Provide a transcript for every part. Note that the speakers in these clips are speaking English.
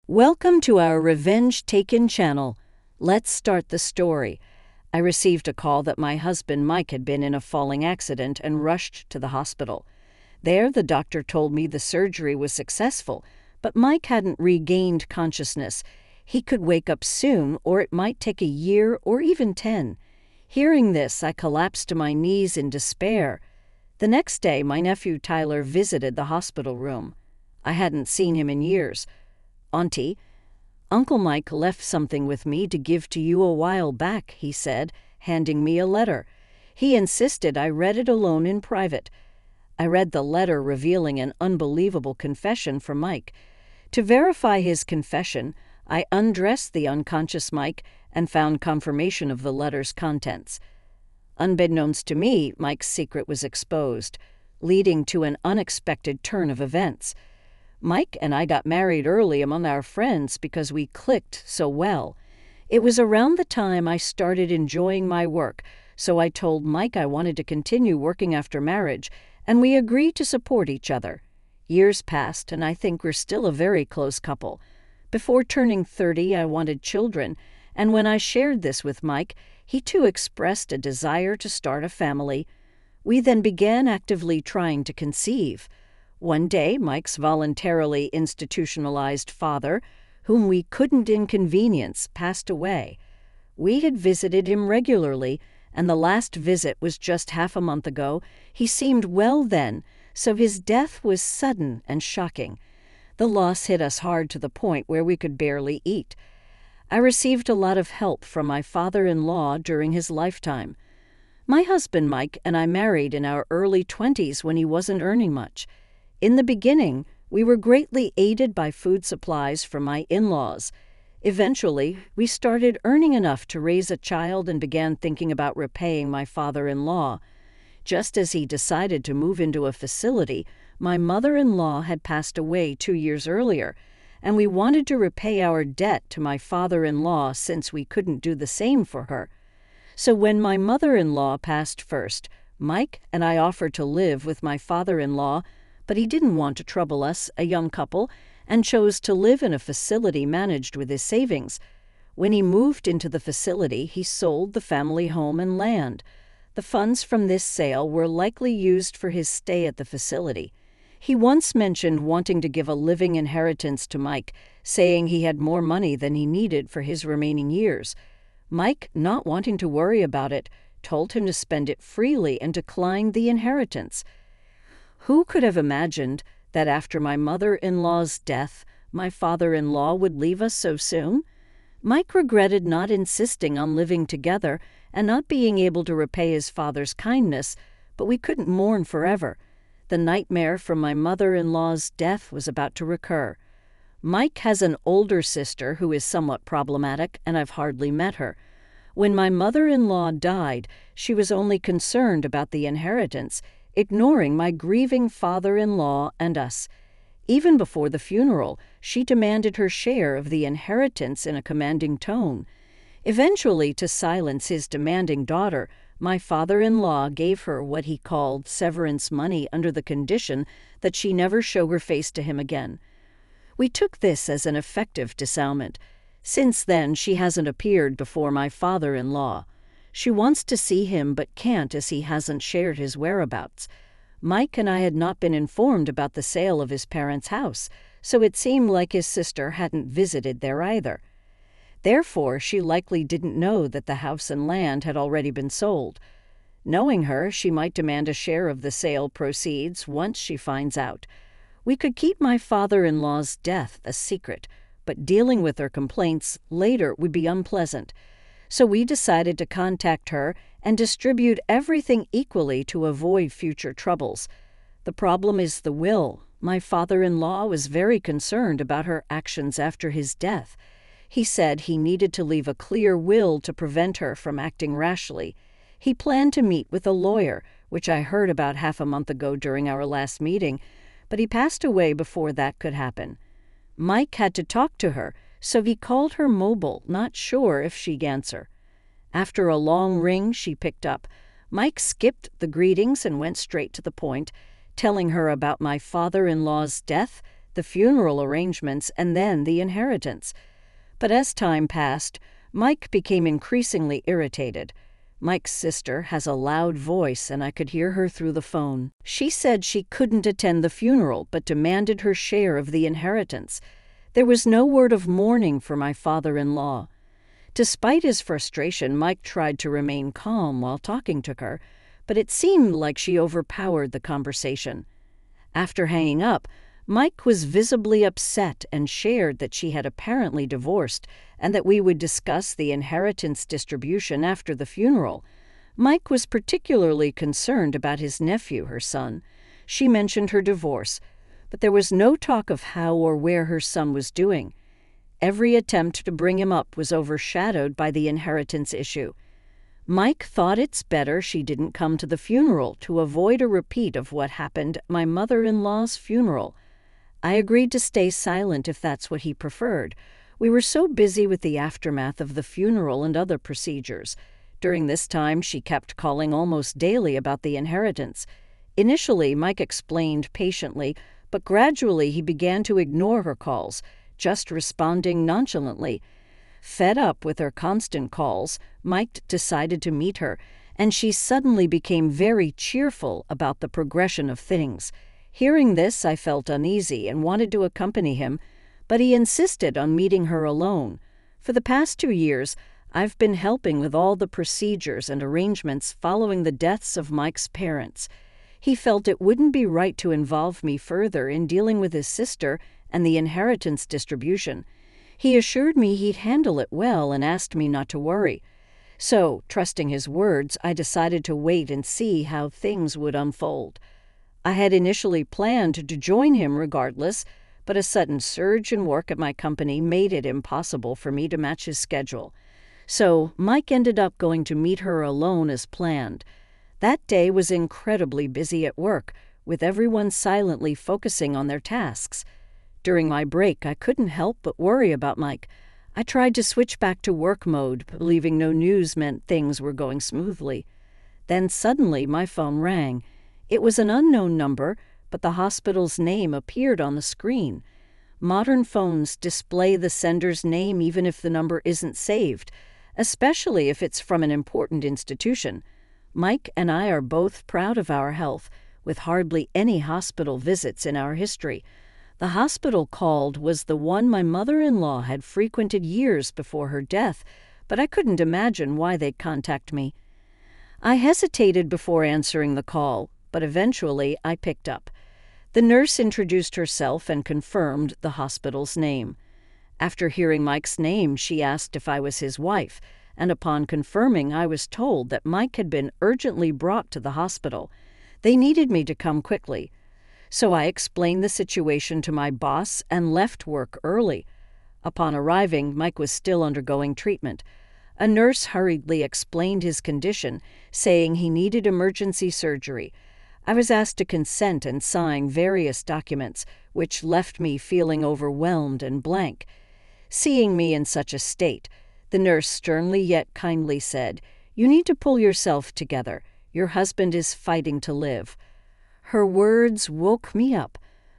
Welcome to our Revenge Taken channel. Let's start the story. I received a call that my husband Mike had been in a falling accident and rushed to the hospital. There, the doctor told me the surgery was successful, but Mike hadn't regained consciousness. He could wake up soon, or it might take a year or even 10. Hearing this, I collapsed to my knees in despair. The next day, my nephew Tyler visited the hospital room. I hadn't seen him in years. "Auntie, Uncle Mike left something with me to give to you a while back," he said, handing me a letter. He insisted I read it alone in private. I read the letter revealing an unbelievable confession from Mike. To verify his confession, I undressed the unconscious Mike and found confirmation of the letter's contents. Unbeknownst to me, Mike's secret was exposed, leading to an unexpected turn of events. Mike and I got married early among our friends because we clicked so well. It was around the time I started enjoying my work, so I told Mike I wanted to continue working after marriage, and we agreed to support each other. Years passed, and I think we're still a very close couple. Before turning 30, I wanted children, and when I shared this with Mike, he too expressed a desire to start a family. We then began actively trying to conceive. One day, Mike's voluntarily institutionalized father, whom we couldn't inconvenience, passed away. We had visited him regularly, and the last visit was just half a month ago. He seemed well then, so his death was sudden and shocking. The loss hit us hard to the point where we could barely eat. I received a lot of help from my father-in-law during his lifetime. My husband Mike and I married in our early 20s when he wasn't earning much. In the beginning, we were greatly aided by food supplies from my in-laws. Eventually, we started earning enough to raise a child and began thinking about repaying my father-in-law. Just as he decided to move into a facility, my mother-in-law had passed away 2 years earlier, and we wanted to repay our debt to my father-in-law since we couldn't do the same for her. So when my mother-in-law passed first, Mike and I offered to live with my father-in-law, but he didn't want to trouble us, a young couple, and chose to live in a facility managed with his savings. When he moved into the facility, he sold the family home and land. The funds from this sale were likely used for his stay at the facility. He once mentioned wanting to give a living inheritance to Mike, saying he had more money than he needed for his remaining years. Mike, not wanting to worry about it, told him to spend it freely and declined the inheritance. Who could have imagined that after my mother-in-law's death, my father-in-law would leave us so soon? Mike regretted not insisting on living together and not being able to repay his father's kindness, but we couldn't mourn forever. The nightmare from my mother-in-law's death was about to recur. Mike has an older sister who is somewhat problematic, and I've hardly met her. When my mother-in-law died, she was only concerned about the inheritance, ignoring my grieving father-in-law and us. Even before the funeral, she demanded her share of the inheritance in a commanding tone. Eventually, to silence his demanding daughter, my father-in-law gave her what he called severance money under the condition that she never show her face to him again. We took this as an effective disarmament. Since then, she hasn't appeared before my father-in-law. She wants to see him but can't as he hasn't shared his whereabouts. Mike and I had not been informed about the sale of his parents' house, so it seemed like his sister hadn't visited there either. Therefore, she likely didn't know that the house and land had already been sold. Knowing her, she might demand a share of the sale proceeds once she finds out. We could keep my father-in-law's death a secret, but dealing with her complaints later would be unpleasant. So we decided to contact her and distribute everything equally to avoid future troubles. The problem is the will. My father-in-law was very concerned about her actions after his death. He said he needed to leave a clear will to prevent her from acting rashly. He planned to meet with a lawyer, which I heard about half a month ago during our last meeting, but he passed away before that could happen. Mike had to talk to her, so he called her mobile, not sure if she'd answer. After a long ring, she picked up. Mike skipped the greetings and went straight to the point, telling her about my father-in-law's death, the funeral arrangements, and then the inheritance. But as time passed, Mike became increasingly irritated. Mike's sister has a loud voice, and I could hear her through the phone. She said she couldn't attend the funeral, but demanded her share of the inheritance. There was no word of mourning for my father-in-law. Despite his frustration, Mike tried to remain calm while talking to her, but it seemed like she overpowered the conversation. After hanging up, Mike was visibly upset and shared that she had apparently divorced and that we would discuss the inheritance distribution after the funeral. Mike was particularly concerned about his nephew, her son. She mentioned her divorce, but there was no talk of how or where her son was doing. Every attempt to bring him up was overshadowed by the inheritance issue. Mike thought it's better she didn't come to the funeral to avoid a repeat of what happened at my mother-in-law's funeral. I agreed to stay silent if that's what he preferred. We were so busy with the aftermath of the funeral and other procedures. During this time, she kept calling almost daily about the inheritance. Initially, Mike explained patiently, but gradually he began to ignore her calls, just responding nonchalantly. Fed up with her constant calls, Mike decided to meet her, and she suddenly became very cheerful about the progression of things. Hearing this, I felt uneasy and wanted to accompany him, but he insisted on meeting her alone. For the past 2 years, I've been helping with all the procedures and arrangements following the deaths of Mike's parents. He felt it wouldn't be right to involve me further in dealing with his sister and the inheritance distribution. He assured me he'd handle it well and asked me not to worry. So, trusting his words, I decided to wait and see how things would unfold. I had initially planned to join him regardless, but a sudden surge in work at my company made it impossible for me to match his schedule. So, Mike ended up going to meet her alone as planned. That day was incredibly busy at work, with everyone silently focusing on their tasks. During my break, I couldn't help but worry about Mike. I tried to switch back to work mode, believing no news meant things were going smoothly. Then suddenly my phone rang. It was an unknown number, but the hospital's name appeared on the screen. Modern phones display the sender's name even if the number isn't saved, especially if it's from an important institution. Mike and I are both proud of our health, with hardly any hospital visits in our history. The hospital called was the one my mother-in-law had frequented years before her death, but I couldn't imagine why they'd contact me. I hesitated before answering the call, but eventually I picked up. The nurse introduced herself and confirmed the hospital's name. After hearing Mike's name, she asked if I was his wife, and upon confirming, I was told that Mike had been urgently brought to the hospital. They needed me to come quickly. So I explained the situation to my boss and left work early. Upon arriving, Mike was still undergoing treatment. A nurse hurriedly explained his condition, saying he needed emergency surgery. I was asked to consent and sign various documents, which left me feeling overwhelmed and blank. Seeing me in such a state, the nurse sternly yet kindly said, "You need to pull yourself together. Your husband is fighting to live." Her words woke me up.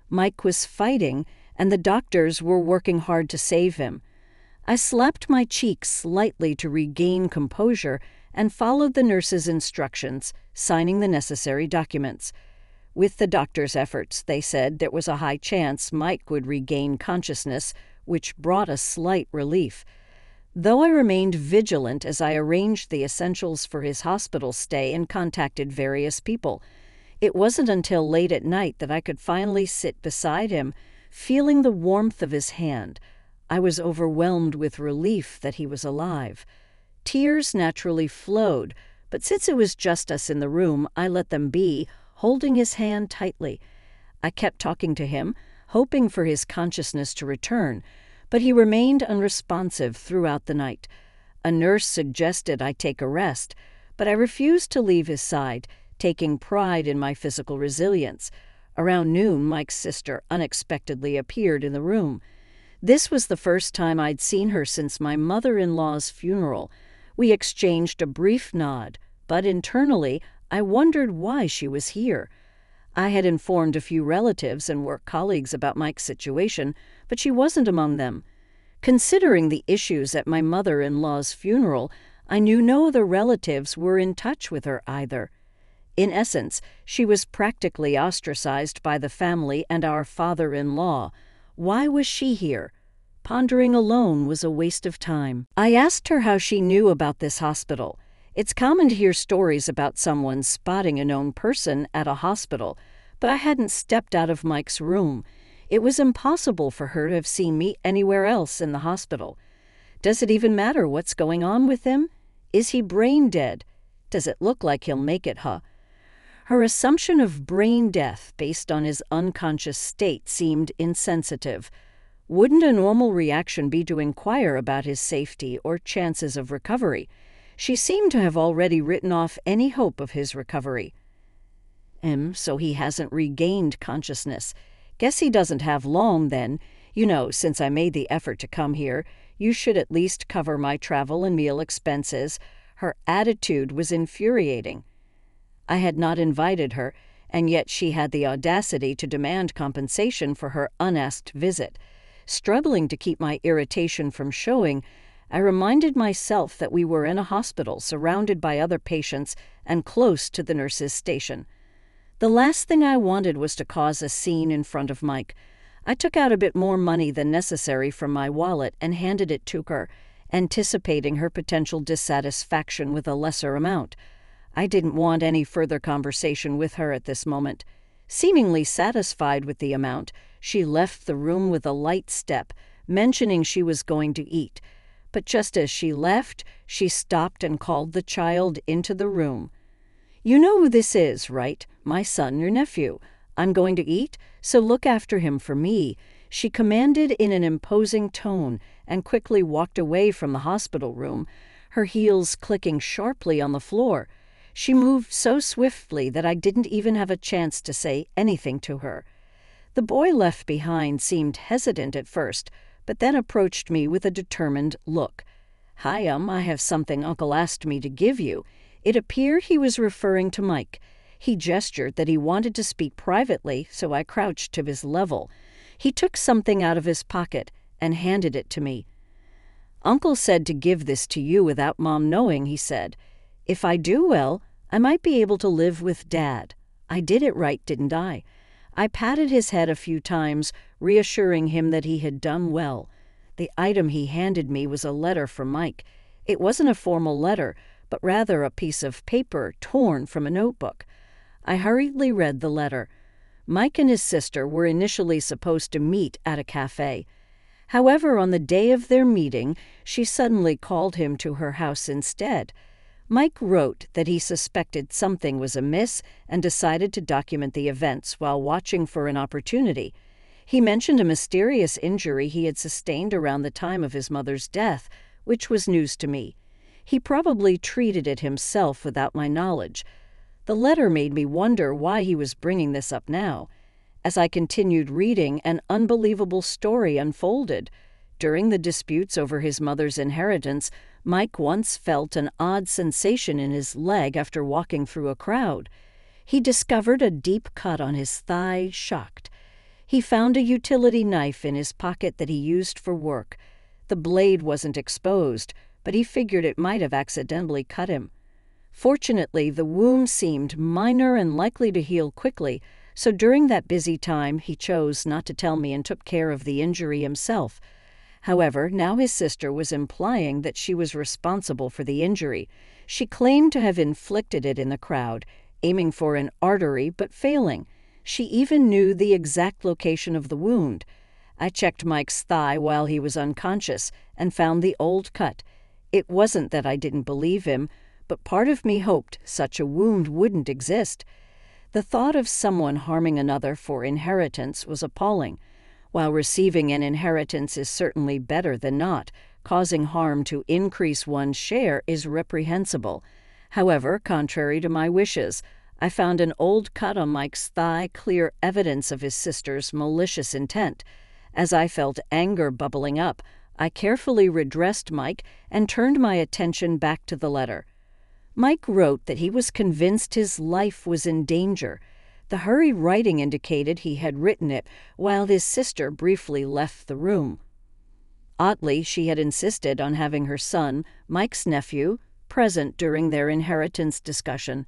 Mike was fighting, and the doctors were working hard to save him. I slapped my cheeks slightly to regain composure and followed the nurse's instructions, signing the necessary documents. With the doctor's efforts, they said there was a high chance Mike would regain consciousness, which brought a slight relief. Though I remained vigilant as I arranged the essentials for his hospital stay and contacted various people, it wasn't until late at night that I could finally sit beside him, feeling the warmth of his hand. I was overwhelmed with relief that he was alive. Tears naturally flowed, but since it was just us in the room, I let them be, holding his hand tightly. I kept talking to him, hoping for his consciousness to return, but he remained unresponsive throughout the night. A nurse suggested I take a rest, but I refused to leave his side, taking pride in my physical resilience. Around noon, Mike's sister unexpectedly appeared in the room. This was the first time I'd seen her since my mother-in-law's funeral. We exchanged a brief nod, but internally, I wondered why she was here. I had informed a few relatives and work colleagues about Mike's situation, but she wasn't among them. Considering the issues at my mother-in-law's funeral, I knew no other relatives were in touch with her either. In essence, she was practically ostracized by the family and our father-in-law. Why was she here? Pondering alone was a waste of time. I asked her how she knew about this hospital. It's common to hear stories about someone spotting a known person at a hospital, but I hadn't stepped out of Mike's room. It was impossible for her to have seen me anywhere else in the hospital. Does it even matter what's going on with him? Is he brain dead? Does it look like he'll make it, huh? Her assumption of brain death based on his unconscious state seemed insensitive. Wouldn't a normal reaction be to inquire about his safety or chances of recovery? She seemed to have already written off any hope of his recovery. So he hasn't regained consciousness. Guess he doesn't have long then. Since I made the effort to come here, you should at least cover my travel and meal expenses. Her attitude was infuriating. I had not invited her, and yet she had the audacity to demand compensation for her unasked visit. Struggling to keep my irritation from showing, I reminded myself that we were in a hospital surrounded by other patients and close to the nurse's station. The last thing I wanted was to cause a scene in front of Mike. I took out a bit more money than necessary from my wallet and handed it to her, anticipating her potential dissatisfaction with a lesser amount. I didn't want any further conversation with her at this moment. Seemingly satisfied with the amount, she left the room with a light step, mentioning she was going to eat. But just as she left, she stopped and called the child into the room. "You know who this is, right? My son, your nephew. I'm going to eat, so look after him for me," she commanded in an imposing tone and quickly walked away from the hospital room, her heels clicking sharply on the floor. She moved so swiftly that I didn't even have a chance to say anything to her. The boy left behind seemed hesitant at first, but then approached me with a determined look. "Hi, I have something Uncle asked me to give you." It appeared he was referring to Mike. He gestured that he wanted to speak privately, so I crouched to his level. He took something out of his pocket and handed it to me. "Uncle said to give this to you without Mom knowing," he said. "If I do well, I might be able to live with Dad. I did it right, didn't I?" I patted his head a few times, reassuring him that he had done well. The item he handed me was a letter from Mike. It wasn't a formal letter, but rather a piece of paper torn from a notebook. I hurriedly read the letter. Mike and his sister were initially supposed to meet at a cafe. However, on the day of their meeting, she suddenly called him to her house instead. Mike wrote that he suspected something was amiss and decided to document the events while watching for an opportunity. He mentioned a mysterious injury he had sustained around the time of his mother's death, which was news to me. He probably treated it himself without my knowledge. The letter made me wonder why he was bringing this up now. As I continued reading, an unbelievable story unfolded. During the disputes over his mother's inheritance, Mike once felt an odd sensation in his leg after walking through a crowd. He discovered a deep cut on his thigh, shocked. He found a utility knife in his pocket that he used for work. The blade wasn't exposed, but he figured it might have accidentally cut him. Fortunately, the wound seemed minor and likely to heal quickly, so during that busy time he chose not to tell me and took care of the injury himself. However, now his sister was implying that she was responsible for the injury. She claimed to have inflicted it in the crowd, aiming for an artery but failing. She even knew the exact location of the wound. I checked Mike's thigh while he was unconscious and found the old cut. It wasn't that I didn't believe him, but part of me hoped such a wound wouldn't exist. The thought of someone harming another for inheritance was appalling. While receiving an inheritance is certainly better than not, causing harm to increase one's share is reprehensible. However, contrary to my wishes, I found an old cut on Mike's thigh, clear evidence of his sister's malicious intent. As I felt anger bubbling up, I carefully redressed Mike and turned my attention back to the letter. Mike wrote that he was convinced his life was in danger. The hurried writing indicated he had written it while his sister briefly left the room. Oddly, she had insisted on having her son, Mike's nephew, present during their inheritance discussion.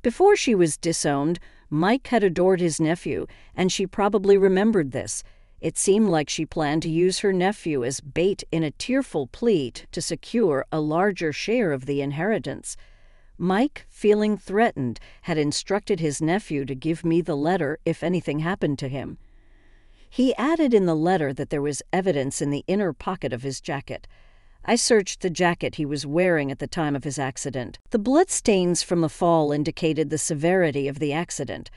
Before she was disowned, Mike had adored his nephew, and she probably remembered this. It seemed like she planned to use her nephew as bait in a tearful plea to secure a larger share of the inheritance. Mike, feeling threatened, had instructed his nephew to give me the letter if anything happened to him. He added in the letter that there was evidence in the inner pocket of his jacket. I searched the jacket he was wearing at the time of his accident. The bloodstains from the fall indicated the severity of the accident.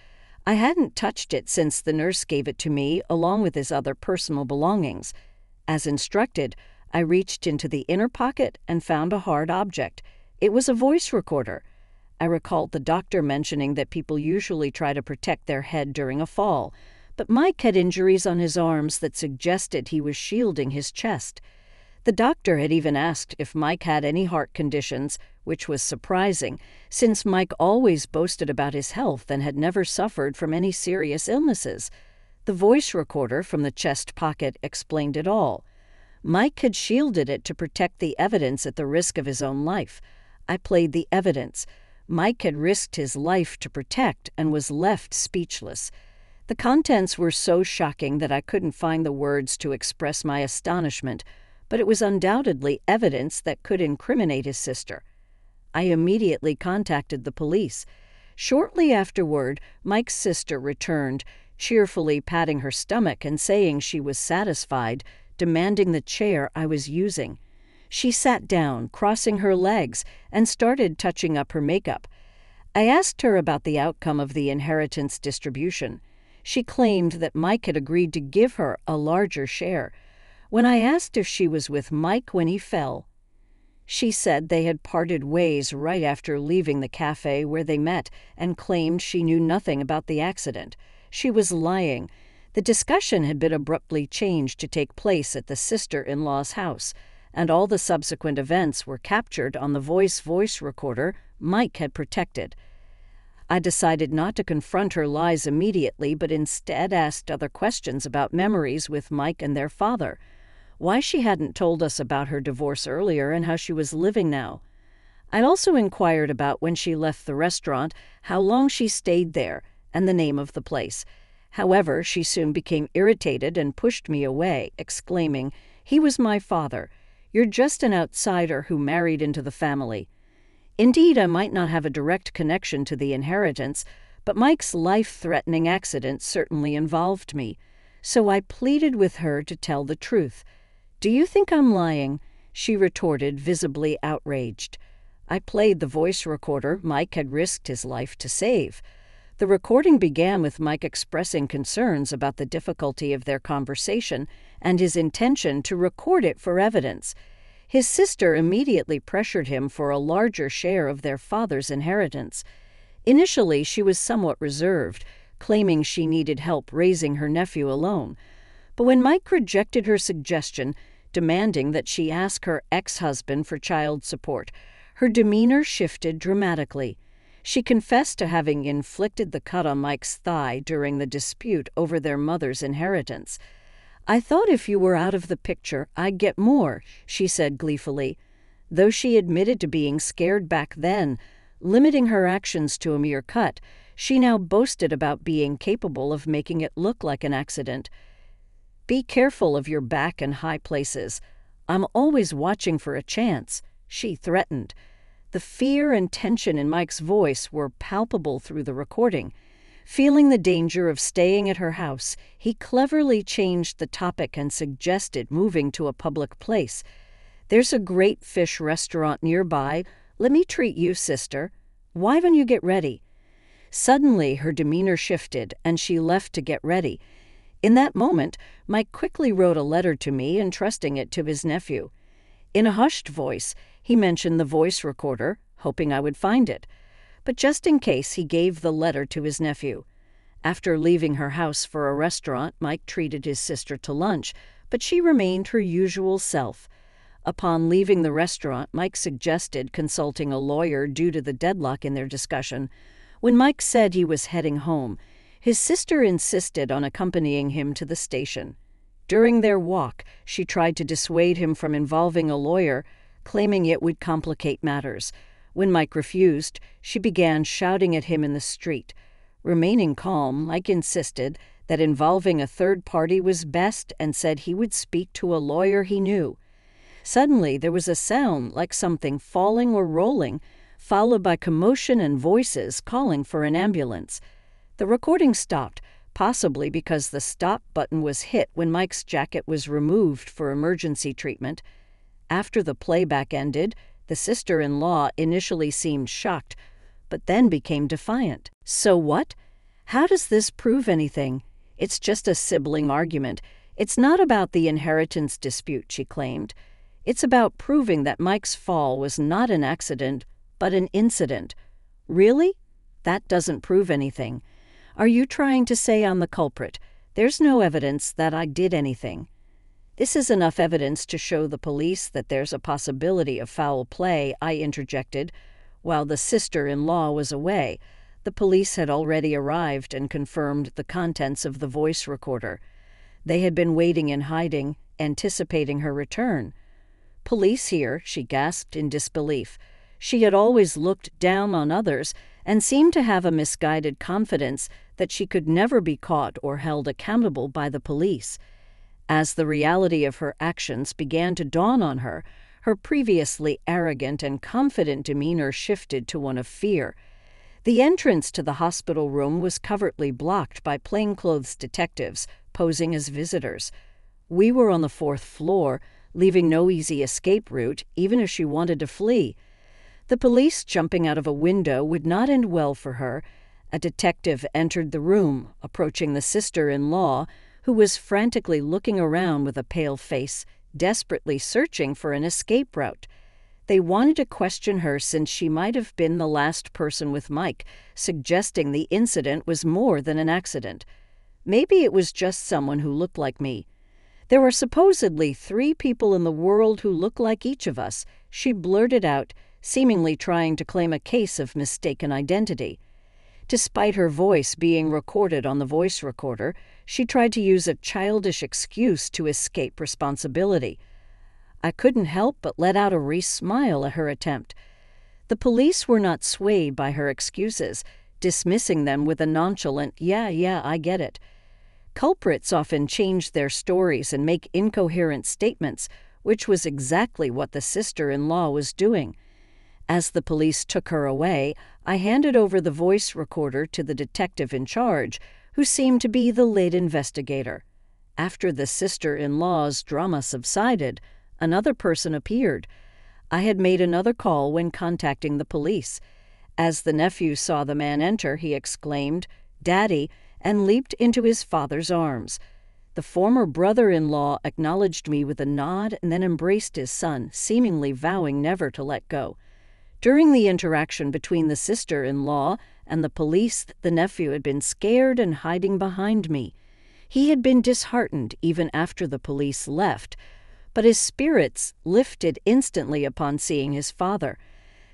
I hadn't touched it since the nurse gave it to me, along with his other personal belongings. As instructed, I reached into the inner pocket and found a hard object. It was a voice recorder. I recalled the doctor mentioning that people usually try to protect their head during a fall, but Mike had injuries on his arms that suggested he was shielding his chest. The doctor had even asked if Mike had any heart conditions, which was surprising, since Mike always boasted about his health and had never suffered from any serious illnesses. The voice recorder from the chest pocket explained it all. Mike had shielded it to protect the evidence at the risk of his own life. I played the evidence. Mike had risked his life to protect and was left speechless. The contents were so shocking that I couldn't find the words to express my astonishment, but it was undoubtedly evidence that could incriminate his sister. I immediately contacted the police. Shortly afterward, Mike's sister returned, cheerfully patting her stomach and saying she was satisfied, demanding the chair I was using. She sat down, crossing her legs, and started touching up her makeup. I asked her about the outcome of the inheritance distribution. She claimed that Mike had agreed to give her a larger share. When I asked if she was with Mike when he fell, she said they had parted ways right after leaving the cafe where they met and claimed she knew nothing about the accident. She was lying. The discussion had been abruptly changed to take place at the sister-in-law's house, and all the subsequent events were captured on the voice recorder Mike had protected. I decided not to confront her lies immediately, but instead asked other questions about memories with Mike and their father. Why she hadn't told us about her divorce earlier and how she was living now. I'd also inquired about when she left the restaurant, how long she stayed there, and the name of the place. However, she soon became irritated and pushed me away, exclaiming, "He was my father. You're just an outsider who married into the family." Indeed, I might not have a direct connection to the inheritance, but Mike's life-threatening accident certainly involved me. So I pleaded with her to tell the truth. "Do you think I'm lying?" she retorted, visibly outraged. I played the voice recorder Mike had risked his life to save. The recording began with Mike expressing concerns about the difficulty of their conversation and his intention to record it for evidence. His sister immediately pressured him for a larger share of their father's inheritance. Initially, she was somewhat reserved, claiming she needed help raising her nephew alone. But when Mike rejected her suggestion, demanding that she ask her ex-husband for child support, her demeanor shifted dramatically. She confessed to having inflicted the cut on Mike's thigh during the dispute over their mother's inheritance. "I thought if you were out of the picture, I'd get more," she said gleefully. Though she admitted to being scared back then, limiting her actions to a mere cut, she now boasted about being capable of making it look like an accident. "Be careful of your back and high places. I'm always watching for a chance," she threatened. The fear and tension in Mike's voice were palpable through the recording. Feeling the danger of staying at her house, he cleverly changed the topic and suggested moving to a public place. "There's a great fish restaurant nearby. Let me treat you, sister. Why don't you get ready?" Suddenly, her demeanor shifted, and she left to get ready. In that moment, Mike quickly wrote a letter to me, entrusting it to his nephew. In a hushed voice, he mentioned the voice recorder, hoping I would find it. But just in case, he gave the letter to his nephew. After leaving her house for a restaurant, Mike treated his sister to lunch, but she remained her usual self. Upon leaving the restaurant, Mike suggested consulting a lawyer due to the deadlock in their discussion. When Mike said he was heading home, His sister insisted on accompanying him to the station. During their walk, she tried to dissuade him from involving a lawyer, claiming it would complicate matters. When Mike refused, she began shouting at him in the street. Remaining calm, Mike insisted that involving a third party was best and said he would speak to a lawyer he knew. Suddenly, there was a sound like something falling or rolling, followed by commotion and voices calling for an ambulance. The recording stopped, possibly because the stop button was hit when Mike's jacket was removed for emergency treatment. After the playback ended, the sister-in-law initially seemed shocked, but then became defiant. "So what? How does this prove anything? It's just a sibling argument. It's not about the inheritance dispute," she claimed. "It's about proving that Mike's fall was not an accident, but an incident." "Really? That doesn't prove anything. Are you trying to say I'm the culprit? There's no evidence that I did anything." "This is enough evidence to show the police that there's a possibility of foul play," I interjected. While the sister-in-law was away, the police had already arrived and confirmed the contents of the voice recorder. They had been waiting in hiding, anticipating her return. "Police here," she gasped in disbelief. She had always looked down on others and seemed to have a misguided confidence that she could never be caught or held accountable by the police. As the reality of her actions began to dawn on her, her previously arrogant and confident demeanor shifted to one of fear. The entrance to the hospital room was covertly blocked by plainclothes detectives posing as visitors. We were on the 4th floor, leaving no easy escape route, even if she wanted to flee. The police jumping out of a window would not end well for her. A detective entered the room, approaching the sister-in-law, who was frantically looking around with a pale face, desperately searching for an escape route. They wanted to question her since she might have been the last person with Mike, suggesting the incident was more than an accident. Maybe it was just someone who looked like me. "There are supposedly 3 people in the world who look like each of us," she blurted out, seemingly trying to claim a case of mistaken identity. Despite her voice being recorded on the voice recorder, she tried to use a childish excuse to escape responsibility. I couldn't help but let out a wry smile at her attempt. The police were not swayed by her excuses, dismissing them with a nonchalant, yeah, I get it. Culprits often change their stories and make incoherent statements, which was exactly what the sister-in-law was doing. As the police took her away, I handed over the voice recorder to the detective in charge, who seemed to be the lead investigator. After the sister-in-law's drama subsided, another person appeared. I had made another call when contacting the police. As the nephew saw the man enter, he exclaimed, "Daddy," and leaped into his father's arms. The former brother-in-law acknowledged me with a nod and then embraced his son, seemingly vowing never to let go. During the interaction between the sister-in-law and the police, the nephew had been scared and hiding behind me. He had been disheartened even after the police left, but his spirits lifted instantly upon seeing his father.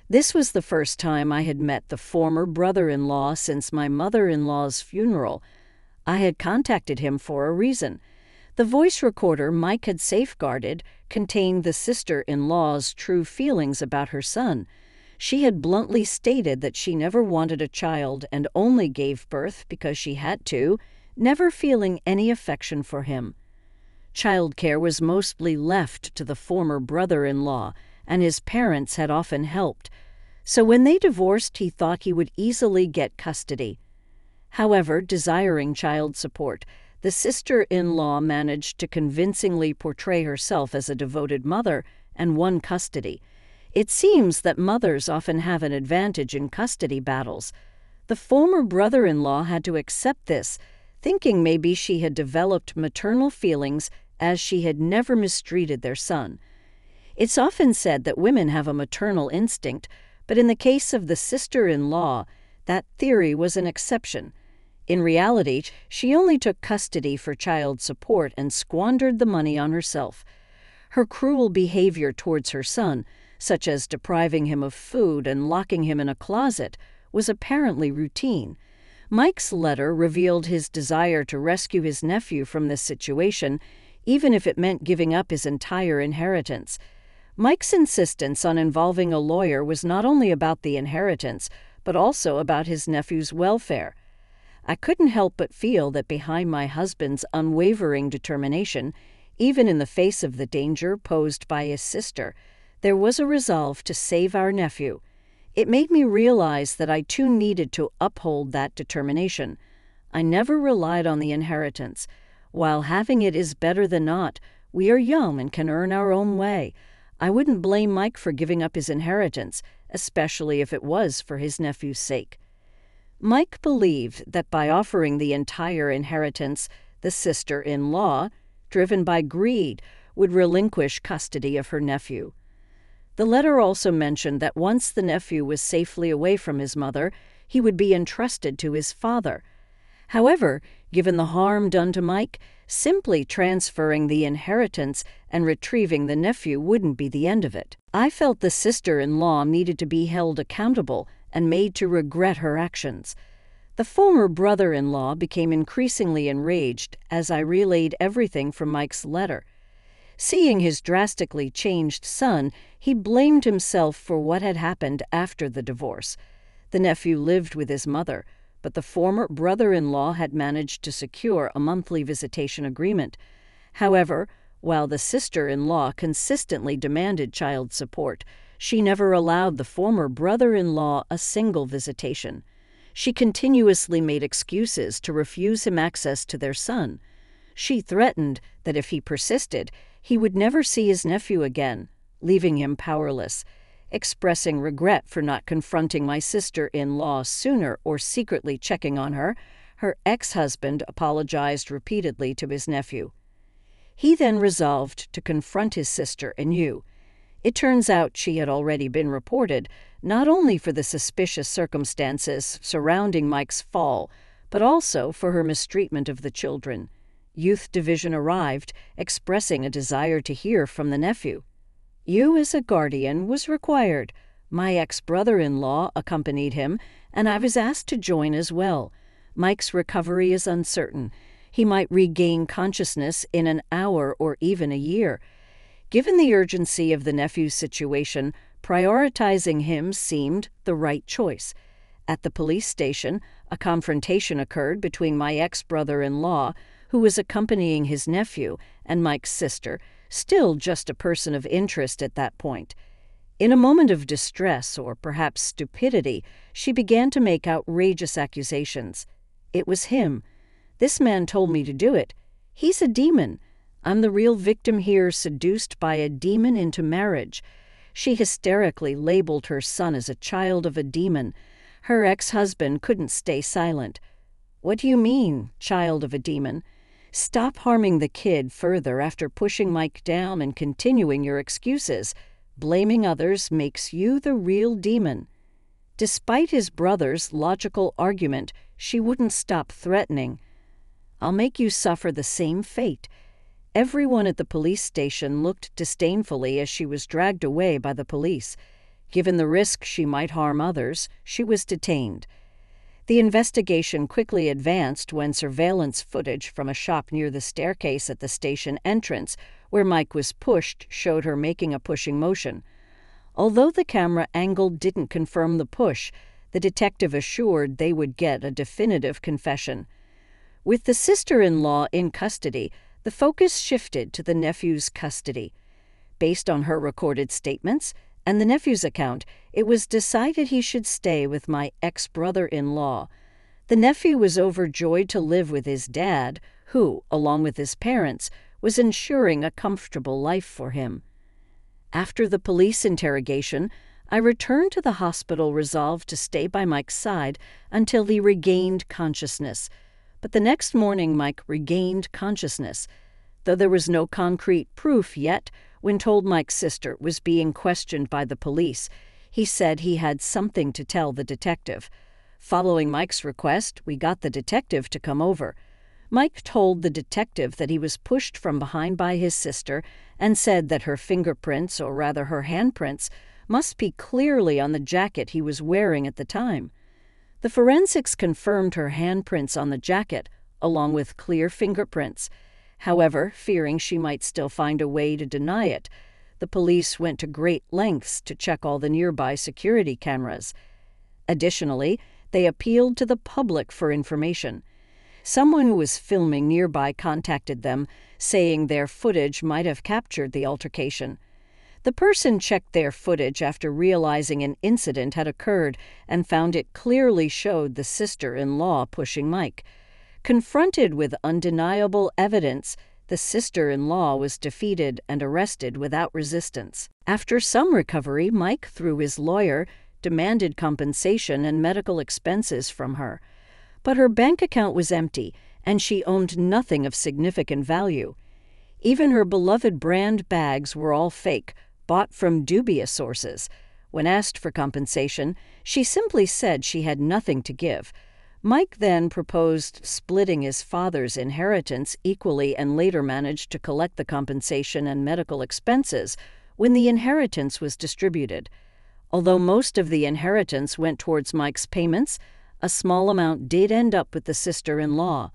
This was the first time I had met the former brother-in-law since my mother-in-law's funeral. I had contacted him for a reason. The voice recorder Mike had safeguarded contained the sister-in-law's true feelings about her son. She had bluntly stated that she never wanted a child and only gave birth because she had to, never feeling any affection for him. Childcare was mostly left to the former brother-in-law, and his parents had often helped. So when they divorced, he thought he would easily get custody. However, desiring child support, the sister-in-law managed to convincingly portray herself as a devoted mother and won custody. It seems that mothers often have an advantage in custody battles. The former brother-in-law had to accept this, thinking maybe she had developed maternal feelings as she had never mistreated their son. It's often said that women have a maternal instinct, but in the case of the sister-in-law, that theory was an exception. In reality, she only took custody for child support and squandered the money on herself. Her cruel behavior towards her son, such as depriving him of food and locking him in a closet, was apparently routine. Mike's letter revealed his desire to rescue his nephew from this situation, even if it meant giving up his entire inheritance. Mike's insistence on involving a lawyer was not only about the inheritance, but also about his nephew's welfare. I couldn't help but feel that behind my husband's unwavering determination, even in the face of the danger posed by his sister, there was a resolve to save our nephew. It made me realize that I too needed to uphold that determination. I never relied on the inheritance. While having it is better than not, we are young and can earn our own way. I wouldn't blame Mike for giving up his inheritance, especially if it was for his nephew's sake. Mike believed that by offering the entire inheritance, the sister-in-law, driven by greed, would relinquish custody of her nephew. The letter also mentioned that once the nephew was safely away from his mother, he would be entrusted to his father. However, given the harm done to Mike, simply transferring the inheritance and retrieving the nephew wouldn't be the end of it. I felt the sister-in-law needed to be held accountable and made to regret her actions. The former brother-in-law became increasingly enraged as I relayed everything from Mike's letter. Seeing his drastically changed son, he blamed himself for what had happened after the divorce. The nephew lived with his mother, but the former brother-in-law had managed to secure a monthly visitation agreement. However, while the sister-in-law consistently demanded child support, she never allowed the former brother-in-law a single visitation. She continuously made excuses to refuse him access to their son. She threatened that if he persisted, he would never see his nephew again, leaving him powerless. Expressing regret for not confronting my sister-in-law sooner or secretly checking on her, her ex-husband apologized repeatedly to his nephew. He then resolved to confront his sister anew. It turns out she had already been reported, not only for the suspicious circumstances surrounding Mike's fall, but also for her mistreatment of the children. Youth Division arrived, expressing a desire to hear from the nephew. You as a guardian was required. My ex-brother-in-law accompanied him, and I was asked to join as well. Mike's recovery is uncertain. He might regain consciousness in an hour or even a year. Given the urgency of the nephew's situation, prioritizing him seemed the right choice. At the police station, a confrontation occurred between my ex-brother-in-law, who was accompanying his nephew, and Mike's sister, still just a person of interest at that point. In a moment of distress, or perhaps stupidity, she began to make outrageous accusations. It was him. This man told me to do it. He's a demon. I'm the real victim here, seduced by a demon into marriage. She hysterically labeled her son as a child of a demon. Her ex-husband couldn't stay silent. What do you mean, child of a demon? Stop harming the kid further after pushing Mike down and continuing your excuses. Blaming others makes you the real demon. Despite his brother's logical argument, she wouldn't stop threatening. I'll make you suffer the same fate. Everyone at the police station looked disdainfully as she was dragged away by the police. Given the risk she might harm others, she was detained. The investigation quickly advanced when surveillance footage from a shop near the staircase at the station entrance, where Mike was pushed, showed her making a pushing motion. Although the camera angle didn't confirm the push, the detective assured they would get a definitive confession. With the sister-in-law in custody, the focus shifted to the nephew's custody. Based on her recorded statements and the nephew's account, it was decided he should stay with my ex-brother-in-law. The nephew was overjoyed to live with his dad, who, along with his parents, was ensuring a comfortable life for him. After the police interrogation, I returned to the hospital resolved to stay by Mike's side until he regained consciousness. But the next morning Mike regained consciousness. Though there was no concrete proof yet, when told Mike's sister was being questioned by the police, he said he had something to tell the detective. Following Mike's request, we got the detective to come over. Mike told the detective that he was pushed from behind by his sister and said that her fingerprints, or rather her handprints, must be clearly on the jacket he was wearing at the time. The forensics confirmed her handprints on the jacket, along with clear fingerprints. However, fearing she might still find a way to deny it, the police went to great lengths to check all the nearby security cameras. Additionally, they appealed to the public for information. Someone who was filming nearby contacted them, saying their footage might have captured the altercation. The person checked their footage after realizing an incident had occurred and found it clearly showed the sister-in-law pushing Mike. Confronted with undeniable evidence, the sister-in-law was defeated and arrested without resistance. After some recovery, Mike, through his lawyer, demanded compensation and medical expenses from her. But her bank account was empty, and she owned nothing of significant value. Even her beloved brand bags were all fake, bought from dubious sources. When asked for compensation, she simply said she had nothing to give. Mike then proposed splitting his father's inheritance equally and later managed to collect the compensation and medical expenses when the inheritance was distributed. Although most of the inheritance went towards Mike's payments, a small amount did end up with the sister-in-law.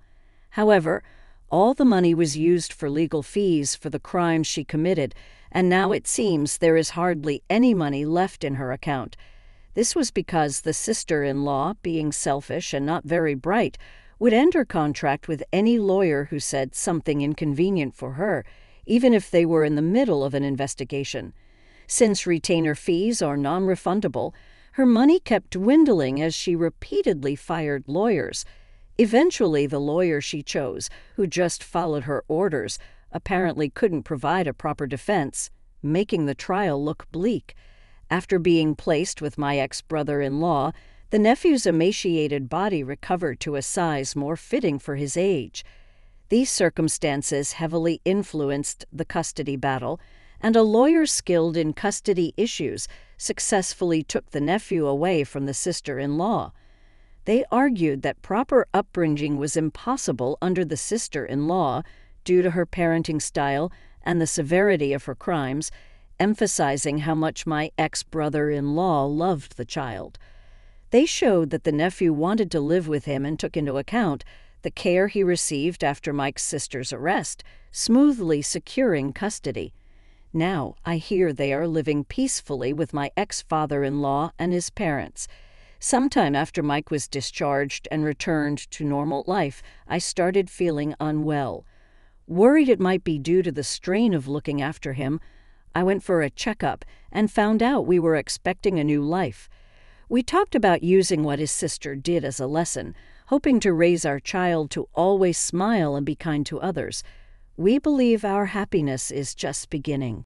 However, all the money was used for legal fees for the crimes she committed, and now it seems there is hardly any money left in her account. This was because the sister-in-law, being selfish and not very bright, would end her contract with any lawyer who said something inconvenient for her, even if they were in the middle of an investigation. Since retainer fees are non-refundable, her money kept dwindling as she repeatedly fired lawyers. Eventually, the lawyer she chose, who just followed her orders, apparently couldn't provide a proper defense, making the trial look bleak. After being placed with my ex-brother-in-law, the nephew's emaciated body recovered to a size more fitting for his age. These circumstances heavily influenced the custody battle, and a lawyer skilled in custody issues successfully took the nephew away from the sister-in-law. They argued that proper upbringing was impossible under the sister-in-law due to her parenting style and the severity of her crimes, emphasizing how much my ex-brother-in-law loved the child. They showed that the nephew wanted to live with him and took into account the care he received after Mike's sister's arrest, smoothly securing custody. Now I hear they are living peacefully with my ex-father-in-law and his parents. Sometime after Mike was discharged and returned to normal life, I started feeling unwell. Worried it might be due to the strain of looking after him, I went for a checkup and found out we were expecting a new life. We talked about using what his sister did as a lesson, hoping to raise our child to always smile and be kind to others. We believe our happiness is just beginning.